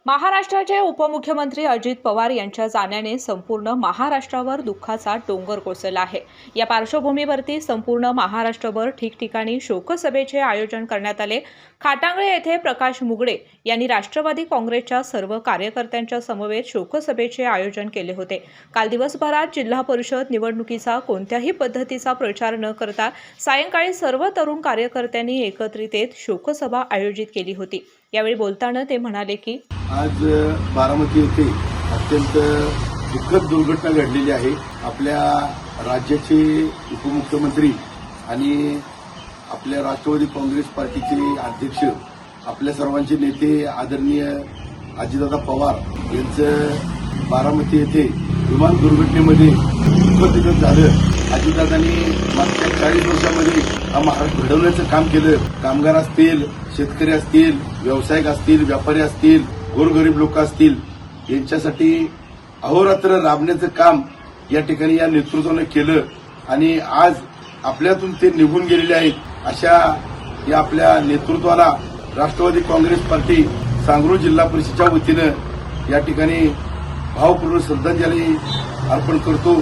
महाराष्ट्राचे उपमुख्यमंत्री अजित पवार यांच्या जाण्याने संपूर्ण महाराष्ट्रावर दुःखाचा डोंगर कोसळला आहे। या पार्श्वभूमीवरती संपूर्ण महाराष्ट्रभर ठिकठिकाणी शोकसभेचे आयोजन करण्यात आले। खाटांगळे येथे प्रकाश मुगडे यांनी राष्ट्रवादी काँग्रेसच्या सर्व कार्यकर्त्यांच्या समवेत शोकसभेचे आयोजन केले होते। काल दिवसभरात जिल्हा परिषद निवडणुकीचा कोणत्याही पद्धतीचा प्रचार न करता सायंकाळी सर्व तरुण कार्यकर्त्यांनी एकत्रित येत शोकसभा आयोजित केली होती। यावेळी बोलताना ते म्हणाले की आज बारामती येथे अत्यंत दुःखद दुर्घटना घडलेली आहे। आपल्या राज्याचे उपमुख्यमंत्री आणि आपल्या राष्ट्रवादी काँग्रेस पार्टीचे अध्यक्ष, आपल्या सर्वांचे नेते आदरणीय अजितदादा पवार यांचं बारामती येथे विमान दुर्घटनेमध्ये दुःखद झालं। अजितदादांनी मागच्या 40 वर्षांमध्ये हा महाराष्ट्र घडवण्याचं काम केलं। कामगार असतील, शेतकरी असतील, व्यावसायिक असतील, व्यापारी असतील, गोरगरीब लोक असतील, यांच्यासाठी अहोरात्र राबण्याचं काम या ठिकाणी या नेतृत्वाने केलं आणि आज आपल्यातून ते निघून गेलेले आहेत। अशा या आपल्या नेतृत्वाला राष्ट्रवादी काँग्रेस पार्टी सांगरूळ जिल्हा परिषदेच्या वतीनं या ठिकाणी भावपूर्ण श्रद्धांजली अर्पण करतो।